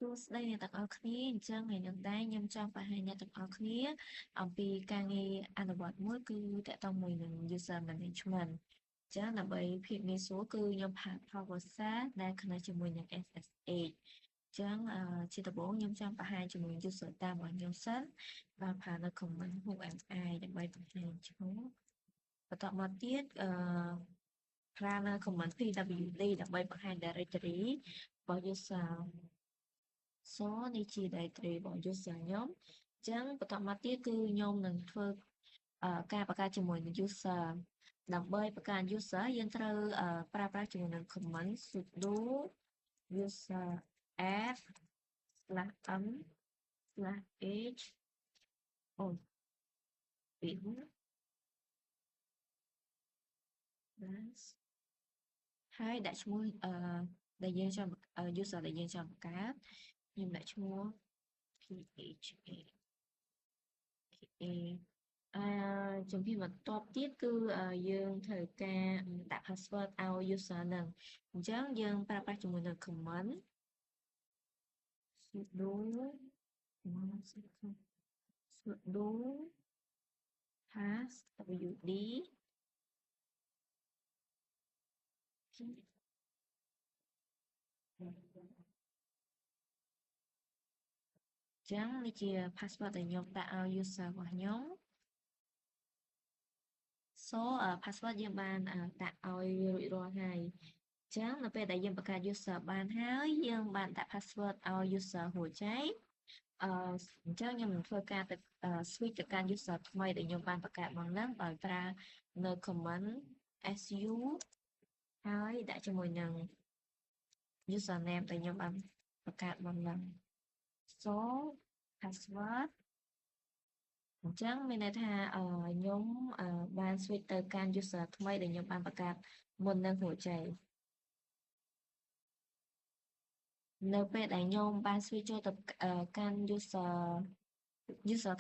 សួស្តីអ្នកទាំងអស់គ្នាអញ្ចឹងថ្ងៃនេះដែរខ្ញុំចង់បង្ហាញអ្នកទាំងអស់គ្នាអំពីការងារអនុវត្តមួយគឺតាក់ទងមួយនឹង user management អញ្ចឹងដើម្បីភាពងាយស្រួលគឺខ្ញុំផាក PowerShell ដែលខណៈជាមួយនឹង SSH អញ្ចឹងជាដំបូងខ្ញុំចង់បង្ហាញជាមួយ user តាមរបស់ខ្ញុំសិនបាទផាកនៅ command HMI ដើម្បីបង្ហាញឈ្មោះបន្តមកទៀតប្រើនៅ command pwd ដើម្បីបង្ហាញ directory របស់ user នេះជា directory របស់ user ខ្ញុំអញ្ចឹងបន្តមកទៀតគឺខ្ញុំនឹងធ្វើការបង្កើតជាមួយនឹង user ដើម្បីបង្កើត user យើងត្រូវប្រើប្រាស់ជាមួយនឹង command sudo user add /m/h អូពីហើយដាក់ឈ្មោះដែលយើងចង់user ដែលយើងចង់បង្កើតខ្ញុំដាក់ឈ្មោះ PHA ជំហានបន្ទាប់ទៀតគឺយើងត្រូវការដាក់ password ឲ្យ user ហ្នឹងអញ្ចឹងយើងប្រើប្រាស់ជាមួយនឹង command sudo passwd អញ្ចឹងនេះជា password ដែលខ្ញុំដាក់ឲ្យ user របស់ខ្ញុំ password យើងបានដាក់ឲ្យរួចរាល់ហើយអញ្ចឹងនៅពេលដែលយើងបង្កើត user បានហើយយើងបានដាក់ password ឲ្យ user រួចហើយអញ្ចឹងខ្ញុំនឹងធ្វើការទៅ switch ទៅកាន់ user ថ្មីដែលខ្ញុំបានបង្កើតមកហ្នឹងដោយប្រើនៅ command su ហើយដាក់ជាមួយនឹង username ដែលខ្ញុំបានបង្កើតមកហ្នឹង password អញ្ចឹងមានន័យថាខ្ញុំបាន switch ទៅកាន់ user ថ្មីដែលខ្ញុំបានបង្កើតមុននឹងរួចហើយនៅពេលដែលខ្ញុំបាន switch ចូលទៅកាន់ user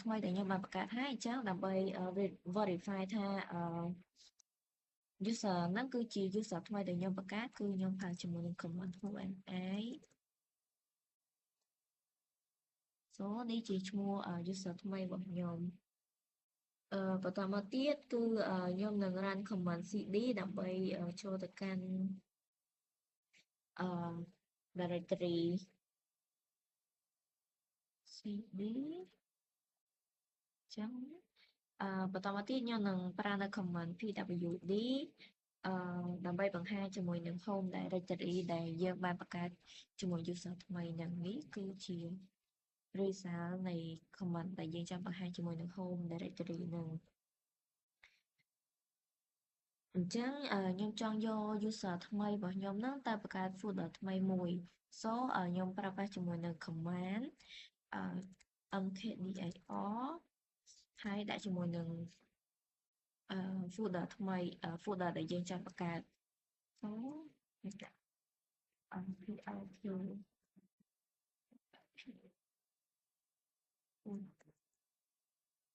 ថ្មីដែលខ្ញុំបានបង្កើតហើយអញ្ចឹងដើម្បី verify ថាuser ហ្នឹងគឺជា user ថ្មីដែលខ្ញុំបង្កើតគឺខ្ញុំប្រើជាមួយនឹង command HMI នេះជាឈ្មោះ user ថ្មីរបស់ខ្ញុំបន្តមកទៀតគឺខ្ញុំនឹង run command cd ដើម្បីចូលទៅកាន់directory cd ចឹងបន្តមកទៀតខ្ញុំនឹងប្រើនៅ command pwd ដើម្បីបង្ហាញជាមួយនឹង home directory ដែលយើងបានបង្កើតជាមួយ user ថ្មីនឹងនេះគឺជា result នៃ command ដែលយើងចង់បង្ហាញជាមួយនឹង home directory នឹងអញ្ចឹងខ្ញុំចង់យក user ថ្មីរបស់ខ្ញុំហ្នឹងទៅបង្កើត folder ថ្មីមួយខ្ញុំប្រើប្រាស់ជាមួយនឹង command mkdir ហើយដាក់ជាមួយនឹងfolder ថ្មី folder ដែលយើងចង់បង្កើតដាក់ mplq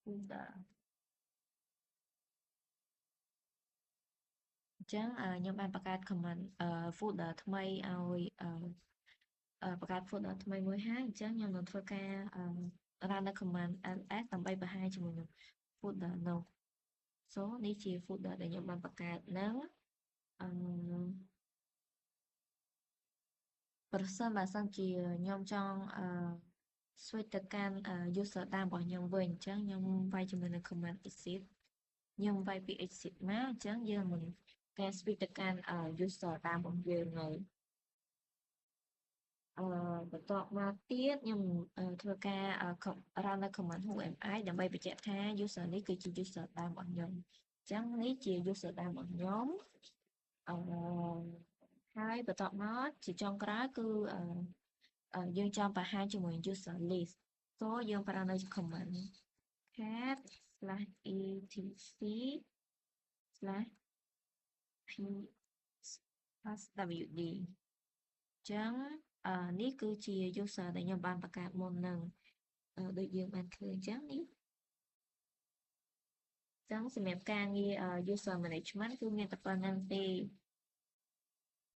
folder អញ្ចឹងខ្ញុំបានបង្កើត command folder ថ្មីឲ្យបង្កើត folder ថ្មីមួយហើយអញ្ចឹងខ្ញុំនឹងធ្វើការ run នៅ command ls ដើម្បីបង្ហាញជាមួយនឹង folder នោះនេះជា folder ដែលខ្ញុំបានបង្កើតហ្នឹងប្រសិនបើសិនជាខ្ញុំចង់switch ទៅកាន់ user តាមរបស់ខ្ញុំវិញអញ្ចឹងខ្ញុំវាយជាមួយនឹង command exit ខ្ញុំវាយពី exit មកអញ្ចឹងយើងមិនការ switch ទៅកាន់ user តាមរបស់យើងនៅបន្ទាប់មកទៀតខ្ញុំធ្វើការ run នៅ command HMI ដើម្បីបញ្ជាក់ថា user នេះគឺជា user តាមរបស់ខ្ញុំអញ្ចឹងនេះជា user តាមរបស់ខ្ញុំហើយបន្ទាប់មកជាចុងក្រោយគឺយើងចង់បង្ហាញជាមួយ user list យើងប្រើនៅ command cat /etc/p/wd អញ្ចឹងនេះគឺជា user ដែលខ្ញុំបានបង្កើតមុននឹងដូចយើងបានឃើញអញ្ចឹងនេះអញ្ចឹងសម្រាប់ការងារ user management គឺមានតែប៉ុណ្្នឹងទេ